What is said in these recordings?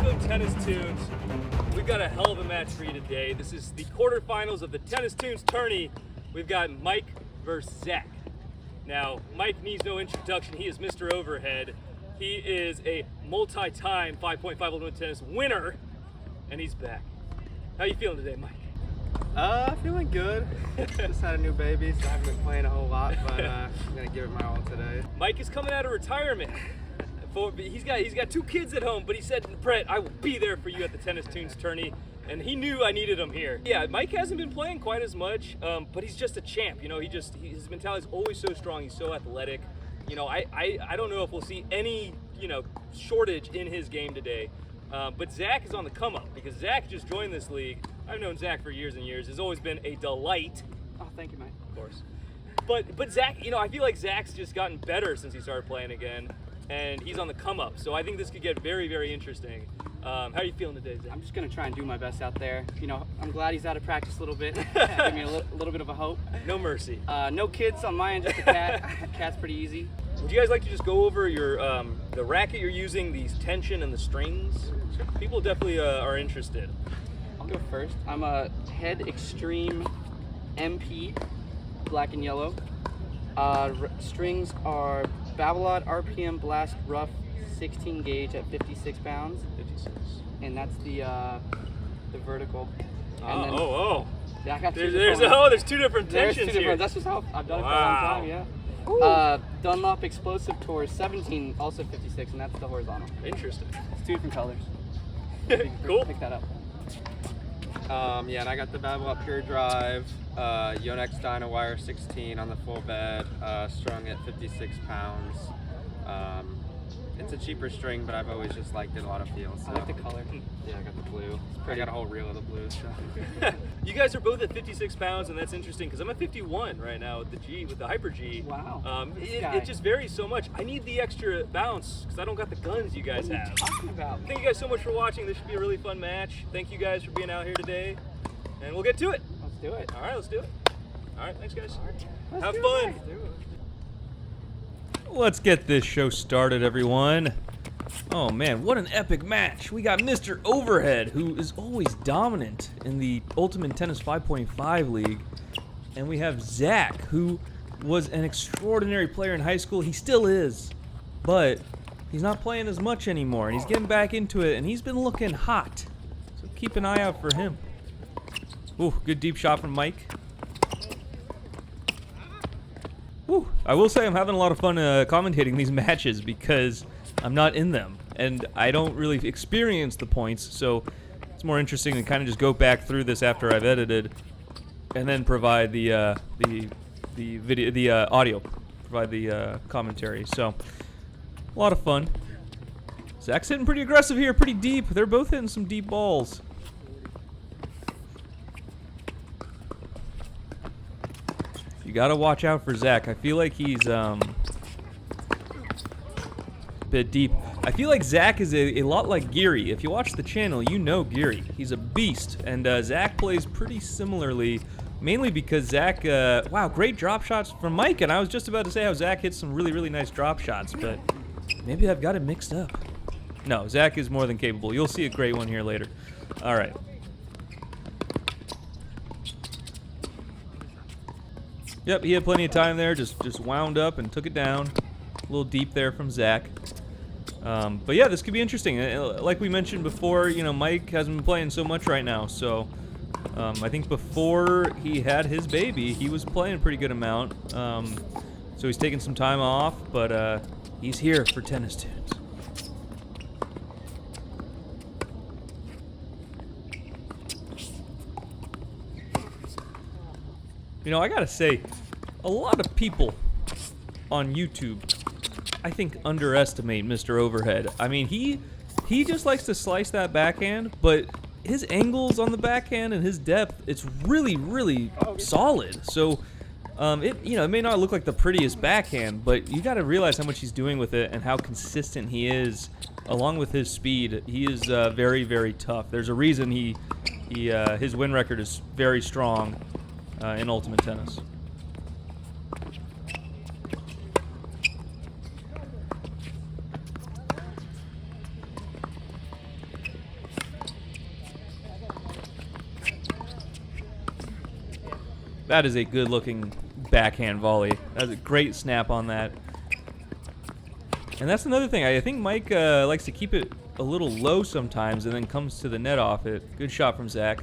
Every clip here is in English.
Welcome, Tennis Tunes. We've got a hell of a match for you today. This is the quarterfinals of the Tennis Tunes tourney. We've got Mike versus Zack. Now, Mike needs no introduction. He is Mr. Overhead. He is a multi-time 5.5 Ultimate Tennis winner, and he's back. How you feeling today, Mike? Feeling good. Just had a new baby, so I haven't been playing a whole lot, but I'm gonna give it my all today. Mike is coming out of retirement. He's got 2 kids at home, but he said, Brett, I will be there for you at the Tennis Tunes tourney, and he knew I needed him here. Yeah, Mike hasn't been playing quite as much, but he's just a champ. You know, his mentality is always so strong. He's so athletic. You know, I don't know if we'll see any, shortage in his game today. But Zack is on the come up because Zack just joined this league. I've known Zack for years and years. It's always been a delight. Oh, thank you, Mike. Of course. But Zack, I feel like Zack's just gotten better since he started playing again, and he's on the come up. So I think this could get very, very interesting. How are you feeling today, Zack? I'm just gonna try and do my best out there. I'm glad he's out of practice a little bit. Give me a little bit of a hope. No mercy. No kids on my end, just a cat. Cat's pretty easy. Would you guys like to just go over your the racket you're using, the tension and the strings? People definitely are interested. I'll go first. I'm a Head Extreme MP, black and yellow. Strings are Babolat RPM Blast Rough 16 gauge at 56 pounds. 56. And that's the vertical. And Oh. Yeah, I got There's 2 different tensions here. That's just how I've done it for a long time, yeah. Dunlop Explosive Tour 17, also 56, and that's the horizontal. Interesting. It's 2 different colors. Cool. Pick that up. Yeah, and I got the Babolat Pure Drive, Yonex Dynawire 16 on the full bed, strung at 56 pounds. It's a cheaper string, but I've always just liked it, a lot of feel. So. I like the color. Yeah, I got the blue. I got a whole reel of the blue. So. You guys are both at 56 pounds, and that's interesting because I'm at 51 right now with the Hyper G. Wow. It just varies so much. I need the extra bounce because I don't got the guns you guys What are have. you talking about? Thank you guys so much for watching. This should be a really fun match. Thank you guys for being out here today, and we'll get to it. Let's do it. All right, let's do it. All right, thanks guys. Let's Have do fun. it. Let's get this show started, everyone. Oh man, what an epic match. We got Mr. Overhead, who is always dominant in the Ultimate Tennis 5.5 League. And we have Zack, who was an extraordinary player in high school. He still is, but he's not playing as much anymore. And he's getting back into it, and he's been looking hot. So keep an eye out for him. Ooh, good deep shot from Mike. Ooh, I will say I'm having a lot of fun commentating these matches because I'm not in them, and I don't really experience the points, so it's more interesting to kind of just go back through this after I've edited, and then provide the video, the audio, provide the commentary. So a lot of fun. Zack's hitting pretty aggressive here, pretty deep. They're both hitting some deep balls. You gotta watch out for Zack. I feel like he's bit deep. I feel like Zack is a lot like Geary. If you watch the channel, you know Geary. He's a beast, and Zack plays pretty similarly, mainly because Zack, wow, great drop shots from Mike, and I was just about to say how Zack hits some really, really nice drop shots, but maybe I've got it mixed up. No, Zack is more than capable. You'll see a great one here later. All right. Yep, he had plenty of time there, just wound up and took it down. A little deep there from Zack. But yeah, this could be interesting. Like we mentioned before, Mike hasn't been playing so much right now, so I think before he had his baby, he was playing a pretty good amount. So he's taking some time off, but he's here for Tennis Tunes. I gotta say, a lot of people on YouTube, I think, underestimate Mr. Overhead. I mean, he just likes to slice that backhand, but his angles on the backhand and his depth, it's really, really solid. So, it may not look like the prettiest backhand, but you got to realize how much he's doing with it and how consistent he is, along with his speed. He is very, very tough. There's a reason his win record is very strong in Ultimate Tennis. That is a good-looking backhand volley. That's a great snap on that. And that's another thing. I think Mike likes to keep it a little low sometimes and then comes to the net off it. Good shot from Zack.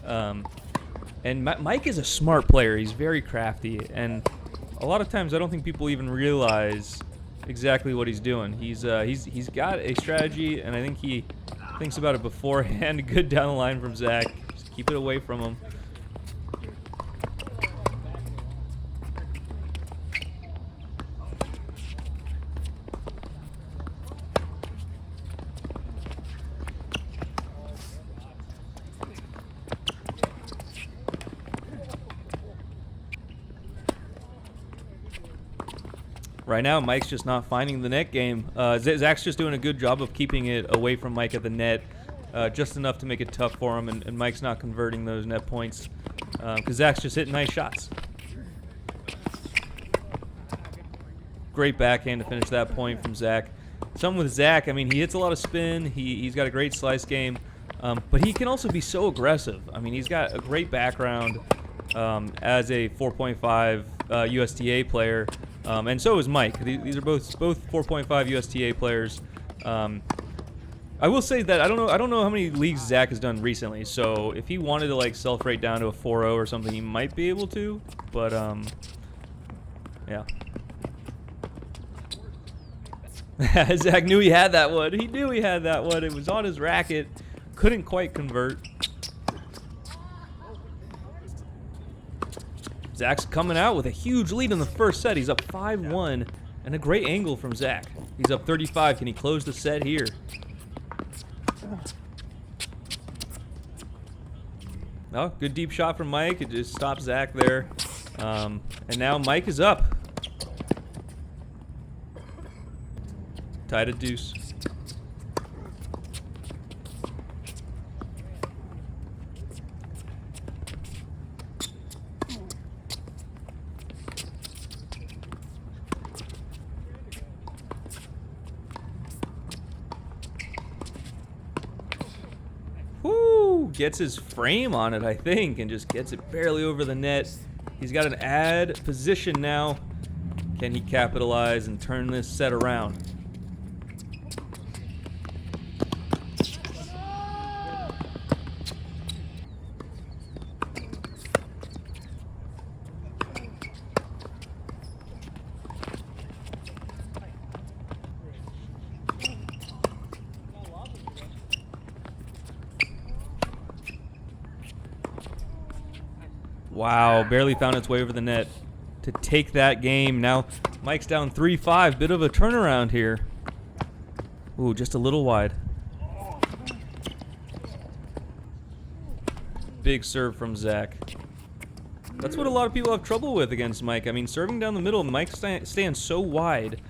And Mike is a smart player. He's very crafty. And a lot of times I don't think people even realize exactly what he's doing. He's got a strategy, and I think he thinks about it beforehand. Good down the line from Zack. Just keep it away from him. Right now, Mike's just not finding the net game. Zack's just doing a good job of keeping it away from Mike at the net, just enough to make it tough for him, and Mike's not converting those net points because Zack's just hitting nice shots. Great backhand to finish that point from Zack. Something with Zack, I mean, he hits a lot of spin. He's got a great slice game, but he can also be so aggressive. I mean, he's got a great background as a 4.5 USTA player. And so is Mike. These are both 4.5 USTA players. I will say that I don't know how many leagues Zack has done recently. So if he wanted to like self-rate down to a 4.0 or something, he might be able to. But yeah. Zack knew he had that one. He knew he had that one. It was on his racket. Couldn't quite convert. Zack's coming out with a huge lead in the first set. He's up 5-1, and a great angle from Zack. He's up 35. Can he close the set here? Oh, good deep shot from Mike. It just stops Zack there. And now Mike is up. Tied at deuce. Gets his frame on it, I think, and just gets it barely over the net. He's got an ad position now. Can he capitalize and turn this set around? Wow, barely found its way over the net to take that game. Now Mike's down 3-5. Bit of a turnaround here. Ooh, just a little wide. Big serve from Zack. That's what a lot of people have trouble with against Mike. I mean, serving down the middle, Mike stands so wide.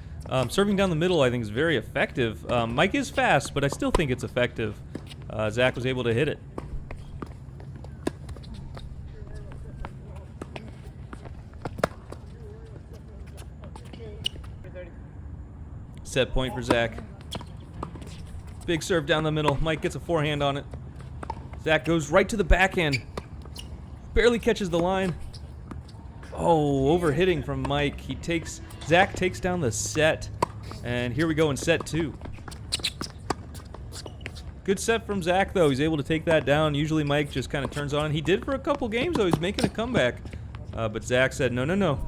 Serving down the middle, I think, is very effective. Mike is fast, but I still think it's effective. Zack was able to hit it. Set point for Zack. Big serve down the middle. Mike gets a forehand on it. Zack goes right to the backhand. Barely catches the line. Oh, overhitting from Mike. Zack takes down the set. And here we go in set 2. Good set from Zack, though. He's able to take that down. Usually Mike just kind of turns on. He did for a couple games, though. He's making a comeback. But Zack said, no, no, no.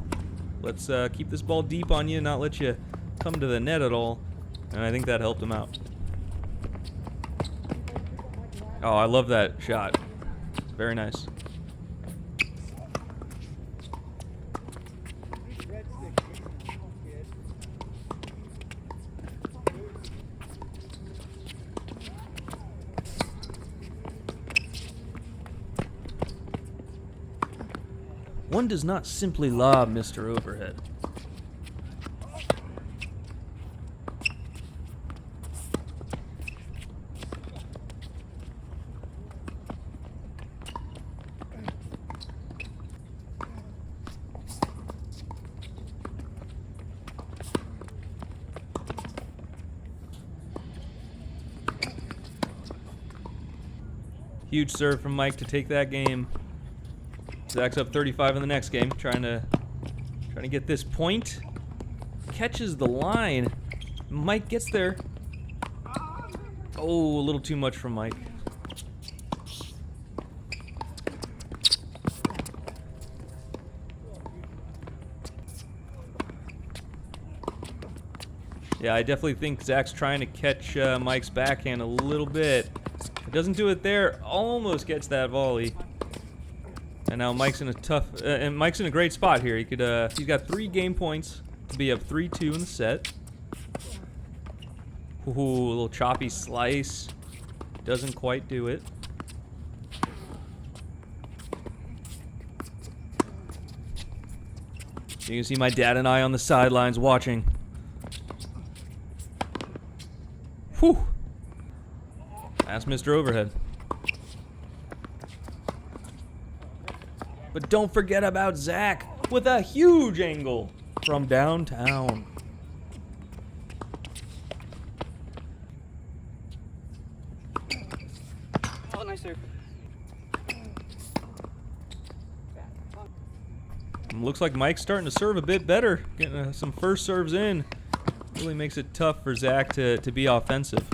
Let's keep this ball deep on you and not let you come to the net at all, and I think that helped him out. Oh, I love that shot. Very nice. One does not simply lob Mr. Overhead. Huge serve from Mike to take that game. Zack's up 35 in the next game, trying to get this point. Catches the line. Mike gets there. Oh, a little too much from Mike. Yeah, I definitely think Zack's trying to catch Mike's backhand a little bit. Doesn't do it there. Almost gets that volley. And now Mike's in a tough, and Mike's in a great spot here. He could, he's got 3 game points to be up 3-2 in the set. Ooh, a little choppy slice. Doesn't quite do it. You can see my dad and I on the sidelines watching. Whew. That's Mr. Overhead. But don't forget about Zack with a huge angle from downtown. Oh, nice serve. Looks like Mike's starting to serve a bit better. Getting some first serves in. Really makes it tough for Zack to be offensive.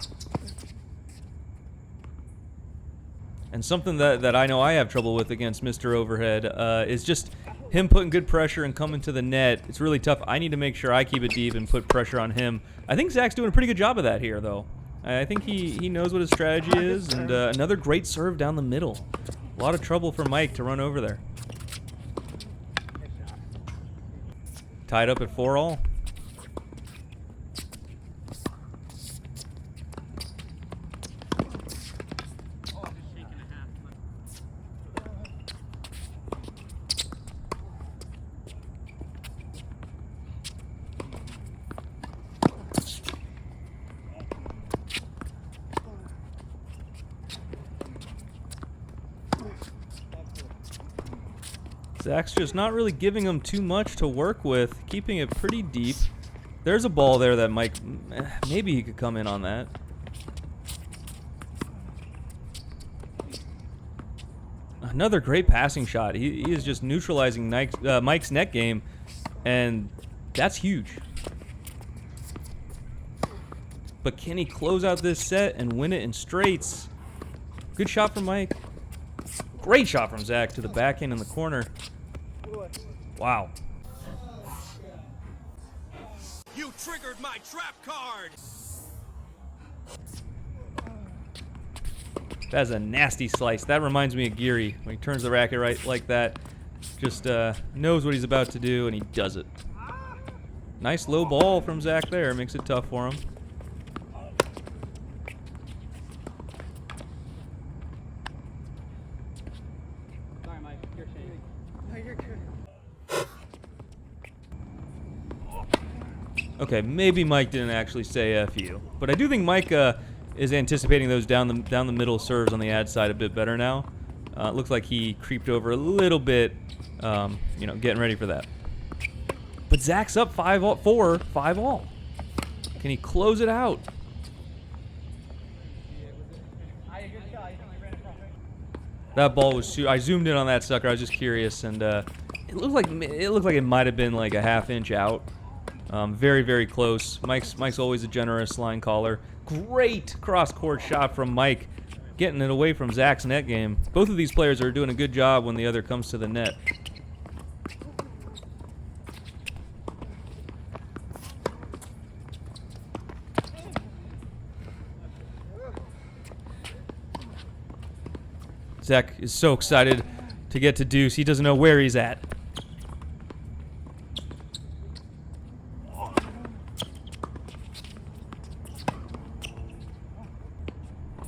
And something that I know I have trouble with against Mr. Overhead is just him putting good pressure and coming to the net. It's really tough. I need to make sure I keep it deep and put pressure on him. I think Zack's doing a pretty good job of that here, though. I think he knows what his strategy is, and another great serve down the middle. A lot of trouble for Mike to run over there. Tied up at 4-all. Zack's just not really giving him too much to work with, keeping it pretty deep. There's a ball there that Mike, maybe he could come in on that. Another great passing shot. He is just neutralizing Mike's net game, and that's huge. But can he close out this set and win it in straights? Good shot from Mike. Great shot from Zack to the backhand in the corner. Wow. You triggered my trap card. That's a nasty slice. That reminds me of Geary when he turns the racket right like that. Just knows what he's about to do, and he does it. Nice low ball from Zack there. Makes it tough for him. Sorry, Mike. You're shading. No, you're good. Okay, maybe Mike didn't actually say F you, but I do think Mike is anticipating those down the middle serves on the ad side a bit better now. It looks like he creeped over a little bit, you know, getting ready for that. But Zack's up 5-all. Can he close it out? That ball was I zoomed in on that sucker. I was just curious, and it looked like it might have been like a half-inch out. Very, very close. Mike's always a generous line caller. Great cross-court shot from Mike, getting it away from Zack's net game. Both of these players are doing a good job when the other comes to the net. Zack is so excited to get to deuce. He doesn't know where he's at.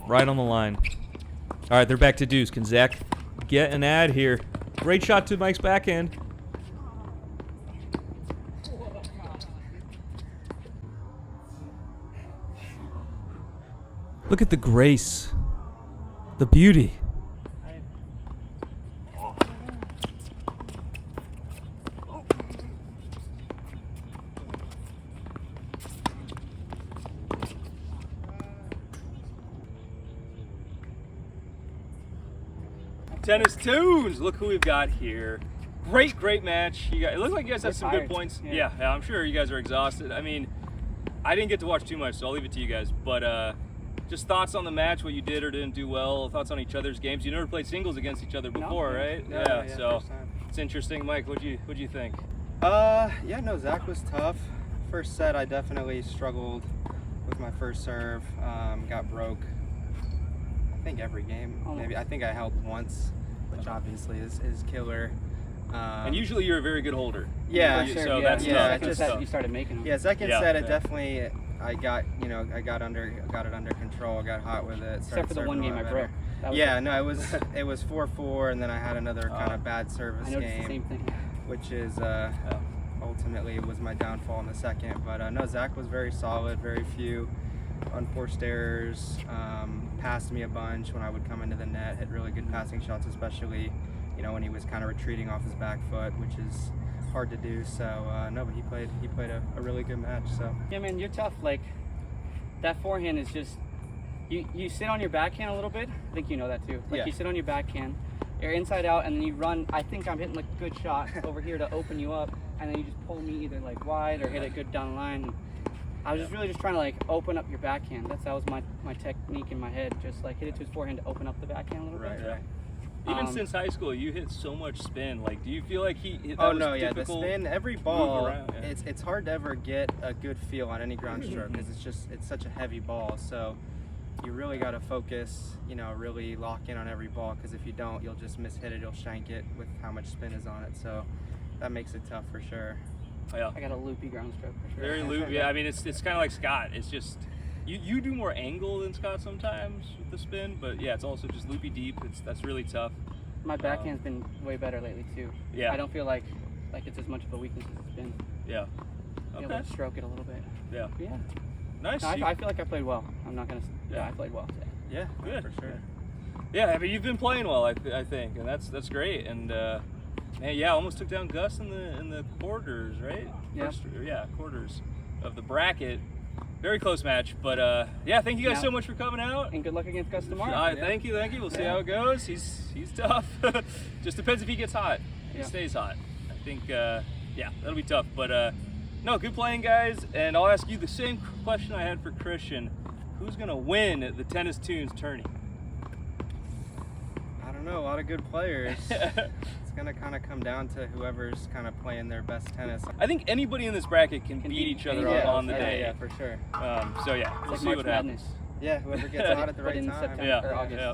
Right on the line. All right, they're back to deuce. Can Zack get an ad here? Great shot to Mike's backhand. Look at the grace, the beauty. Tennis Tunes. Look who we've got here. Great match. It looks like you guys have some good points. Yeah, I'm sure you guys are exhausted. I mean, I didn't get to watch too much, so I'll leave it to you guys. But just thoughts on the match, what you did or didn't do well, thoughts on each other's games. You never played singles against each other before, right? No, So first time. it's interesting. Mike, what'd you think? Yeah, no, Zach was tough. First set, I definitely struggled with my first serve. Got broke, I think, every game. Maybe I think I held once, which obviously is killer. And usually you're a very good holder. Yeah, So sure, that's yeah, tough. Second That's set, tough. you started making them. Yeah, second Yeah, set, it yeah. definitely, I got it under control. I got hot with it. Except for the one game I broke. That was Yeah, no, it was 4-4, and then I had another kind of bad service I noticed game, the same thing. which is ultimately was my downfall in the second. But no, Zach was very solid, very few unforced errors, passed me a bunch when I would come into the net, hit really good passing shots, especially when he was kind of retreating off his back foot, which is hard to do. So no, but he played a really good match. So Yeah, man, you're tough. Like, that forehand is just, you sit on your backhand a little bit. I think you know that too. Like, Yeah. you sit on your backhand, you're inside out, and then you run. I think I'm hitting like a good shot over here to open you up, and then you just pull me either like wide or hit it good down the line. I was just really just trying to like open up your backhand. That was my technique in my head. Just like hit it to his forehand to open up the backhand a little bit. right. Even since high school, you hit so much spin. Like, do you feel like that Oh was no, yeah, the difficult? spin, every move ball, around, yeah. it's hard to ever get a good feel on any ground stroke because it's such a heavy ball. So you really got to focus, really lock in on every ball, because if you don't, you'll just miss hit it, you'll shank it with how much spin is on it. So that makes it tough for sure. Yeah. I got a loopy ground stroke for sure. Very loop. Yeah, I mean, it's kind of like Scott. It's just you do more angle than Scott sometimes with the spin, but yeah, it's also just loopy deep. That's really tough. My backhand's been way better lately too. Yeah. I don't feel like it's as much of a weakness as it's been. Yeah. Be Okay. able to stroke it a little bit. Yeah. But yeah. Nice. No, I feel like I played well. I'm not gonna. Yeah. I played well today. Yeah, Good. for sure. Yeah, I mean, you've been playing well, I think, and that's great. And man, yeah, almost took down Gus in the quarters, right? Yeah. Quarters of the bracket. Very close match, but yeah, thank you guys so much for coming out. And good luck against Gus tomorrow. Thank you. We'll see how it goes. He's tough. Just depends if he gets hot. If Yeah. he stays hot. I think that'll be tough. But no, good playing, guys. And I'll ask you the same question I had for Christian. Who's gonna win the Tennis Tunes tourney? I don't know, a lot of good players. It's gonna kind of come down to whoever's kind of playing their best tennis. I think anybody in this bracket can beat each other on the day. Yeah, for sure. So yeah, we'll Like see March what Madness. happens. Yeah, whoever gets hot at the But right in time. September. Yeah, Or August. yeah.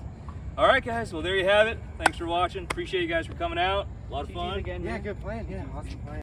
All right, guys. Well, there you have it. Thanks for watching. Appreciate you guys for coming out. A lot of GG's fun. again, Yeah, man. good playing. Yeah, awesome playing.